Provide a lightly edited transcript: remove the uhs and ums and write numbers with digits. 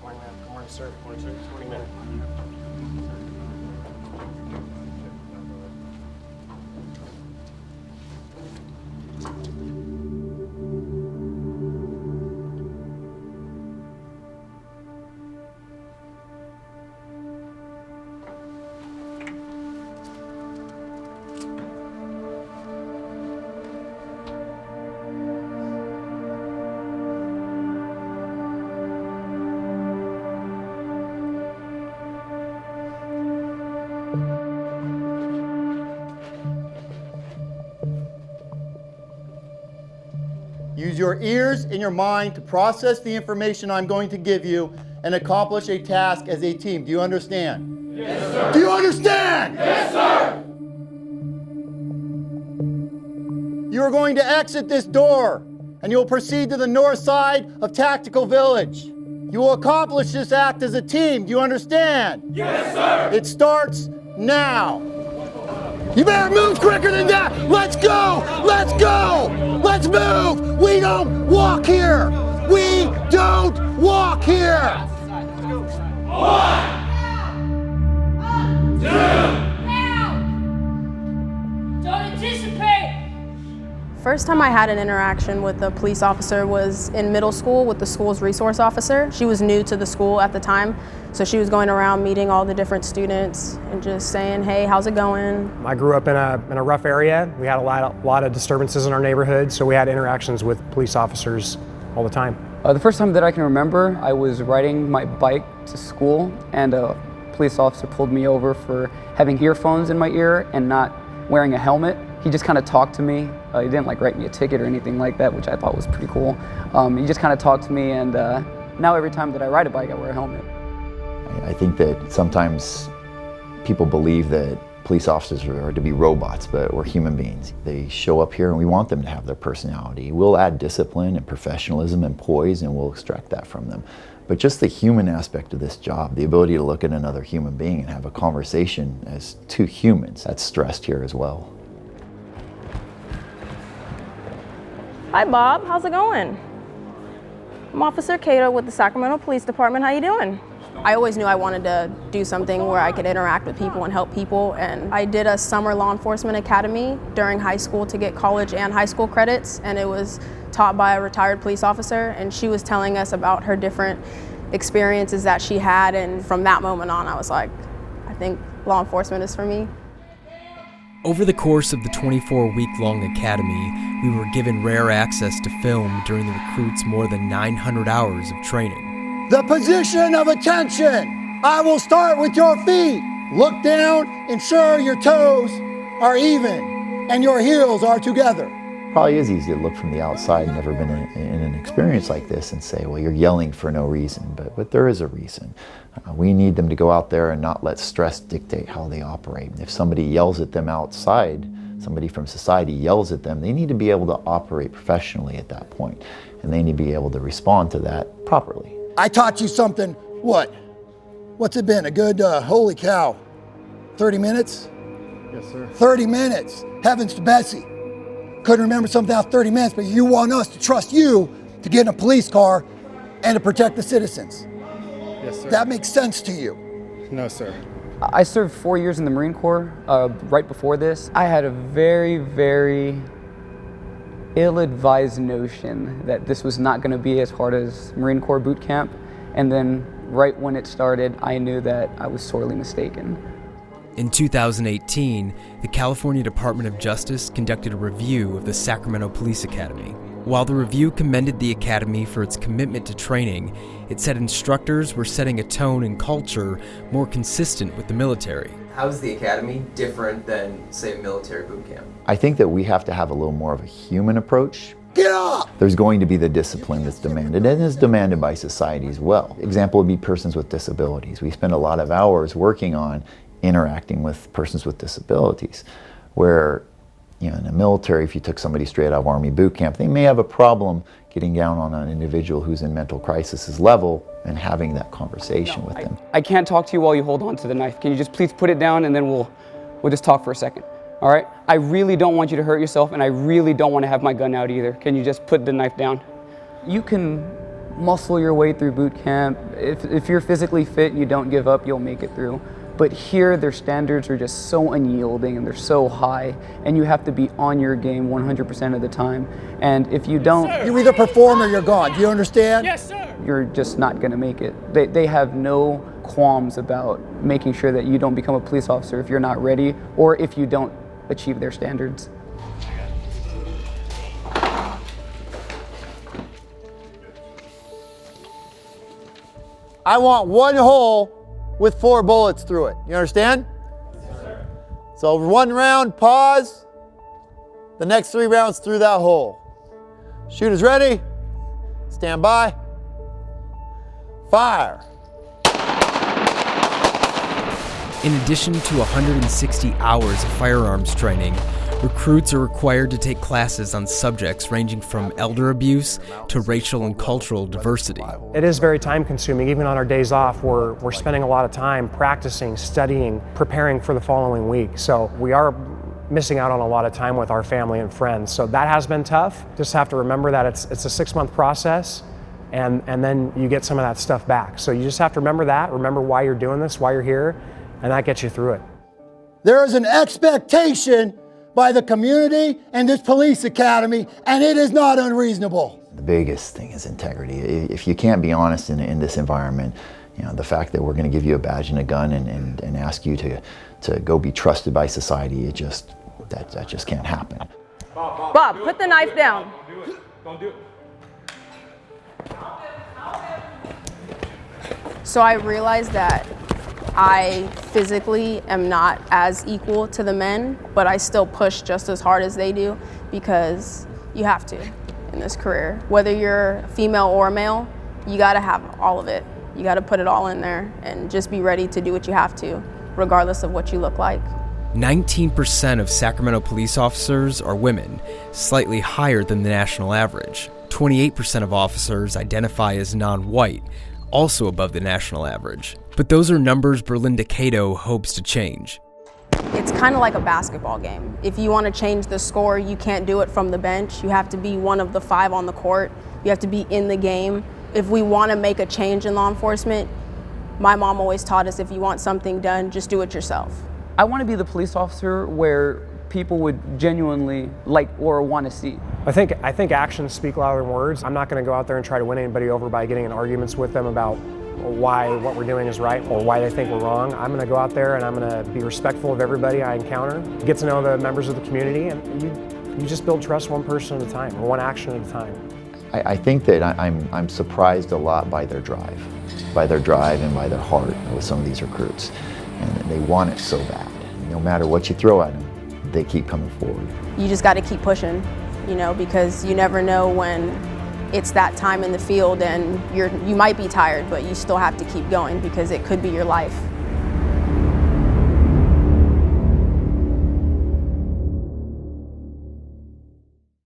Morning, ma'am. Good morning, sir. Good morning, sir. 20 minutes. Use your ears and your mind to process the information I'm going to give you and accomplish a task as a team. Do you understand? Yes, sir. Do you understand? Yes, sir. You are going to exit this door and you will proceed to the north side of Tactical Village. You will accomplish this act as a team. Do you understand? Yes, sir. It starts now. You better move quicker than that. Let's go. Let's go. Let's move. We don't walk here. We don't walk here. 1, 2. Don't anticipate! First time I had an interaction with a police officer was in middle school with the school's resource officer. She was new to the school at the time, so she was going around meeting all the different students and just saying, hey, how's it going? I grew up in a rough area. We had a lot of disturbances in our neighborhood, so we had interactions with police officers all the time. The first time that I can remember, I was riding my bike to school and a police officer pulled me over for having earphones in my ear and not wearing a helmet. He just kind of talked to me. He didn't like write me a ticket or anything like that, which I thought was pretty cool. He just kind of talked to me, and now every time that I ride a bike, I wear a helmet. I think that sometimes people believe that police officers are to be robots, but we're human beings. They show up here and we want them to have their personality. We'll add discipline and professionalism and poise and we'll extract that from them. But just the human aspect of this job, the ability to look at another human being and have a conversation as two humans, that's stressed here as well. Hi, Bob. How's it going? I'm Officer Cato with the Sacramento Police Department. How you doing? I always knew I wanted to do something where I could interact with people and help people, and I did a summer law enforcement academy during high school to get college and high school credits, and it was taught by a retired police officer, and she was telling us about her different experiences that she had, and from that moment on I was like, I think law enforcement is for me. Over the course of the 24-week-long academy, we were given rare access to film during the recruits' more than 900 hours of training. The position of attention. I will start with your feet. Look down, ensure your toes are even and your heels are together. Probably is easy to look from the outside, never been in an experience like this, and say, well, you're yelling for no reason, but there is a reason. We need them to go out there and not let stress dictate how they operate. If somebody yells at them outside, somebody from society yells at them, they need to be able to operate professionally at that point, and they need to be able to respond to that properly. I taught you something, what? What's it been, a good, holy cow, 30 minutes? Yes, sir. 30 minutes, heavens to Bessie. Couldn't remember something out 30 minutes, but you want us to trust you to get in a police car and to protect the citizens. Yes, sir. That makes sense to you. No, sir. I served 4 years in the Marine Corps right before this. I had a very, very ill-advised notion that this was not going to be as hard as Marine Corps boot camp, and then right when it started, I knew that I was sorely mistaken. In 2018, the California Department of Justice conducted a review of the Sacramento Police Academy. While the review commended the academy for its commitment to training, it said instructors were setting a tone and culture more consistent with the military. How is the academy different than, say, a military boot camp? I think that we have to have a little more of a human approach. Get up! There's going to be the discipline that's demanded, and is demanded by society as well. Example would be persons with disabilities. We spend a lot of hours working on interacting with persons with disabilities, where in the military, if you took somebody straight out of Army boot camp, they may have a problem getting down on an individual who's in mental crisis level and having that conversation with them. I can't talk to you while you hold on to the knife. Can you just please put it down and then we'll just talk for a second, all right? I really don't want you to hurt yourself, and I really don't want to have my gun out either. Can you just put the knife down? You can muscle your way through boot camp. If you're physically fit and you don't give up, you'll make it through. But here, their standards are just so unyielding and they're so high, and you have to be on your game 100% of the time. And if you don't, You either perform or you're gone. Do you understand? Yes, sir. you're just not going to make it. They have no qualms about making sure that you don't become a police officer if you're not ready or if you don't achieve their standards. I want one hole with 4 bullets through it. You understand? Yes, sir. So 1 round, pause. The next 3 rounds through that hole. Shooters ready? Stand by. Fire. In addition to 160 hours of firearms training, recruits are required to take classes on subjects ranging from elder abuse to racial and cultural diversity. It is very time consuming. Even on our days off, we're spending a lot of time practicing, studying, preparing for the following week. So we are missing out on a lot of time with our family and friends. So that has been tough. Just have to remember that it's a 6-month process, and then you get some of that stuff back. So you just have to remember that, remember why you're doing this, why you're here, and that gets you through it. There is an expectation by the community and this police academy, and it is not unreasonable. The biggest thing is integrity. If you can't be honest in this environment, you know, the fact that we're going to give you a badge and a gun and ask you to go be trusted by society, that just can't happen. Bob, put the knife down. Don't do it. So I realized that I physically am not as equal to the men, but I still push just as hard as they do because you have to in this career. Whether you're female or male, you gotta have all of it. You gotta put it all in there and just be ready to do what you have to, regardless of what you look like. 19% of Sacramento police officers are women, slightly higher than the national average. 28% of officers identify as non-white, also above the national average. But those are numbers Berlinda Cato hopes to change. It's kind of like a basketball game. If you want to change the score, you can't do it from the bench. You have to be one of the 5 on the court. You have to be in the game. If we want to make a change in law enforcement, my mom always taught us if you want something done, just do it yourself. I want to be the police officer where people would genuinely like or want to see. I think actions speak louder than words. I'm not going to go out there and try to win anybody over by getting in arguments with them about why what we're doing is right or why they think we're wrong. I'm going to go out there and I'm going to be respectful of everybody I encounter, get to know the members of the community, and you just build trust one person at a time or one action at a time. I think that I'm surprised a lot by their drive and by their heart with some of these recruits. And they want it so bad. No matter what you throw at them, they keep coming forward. You just got to keep pushing, you know, because you never know when it's that time in the field and you might be tired, but you still have to keep going because it could be your life.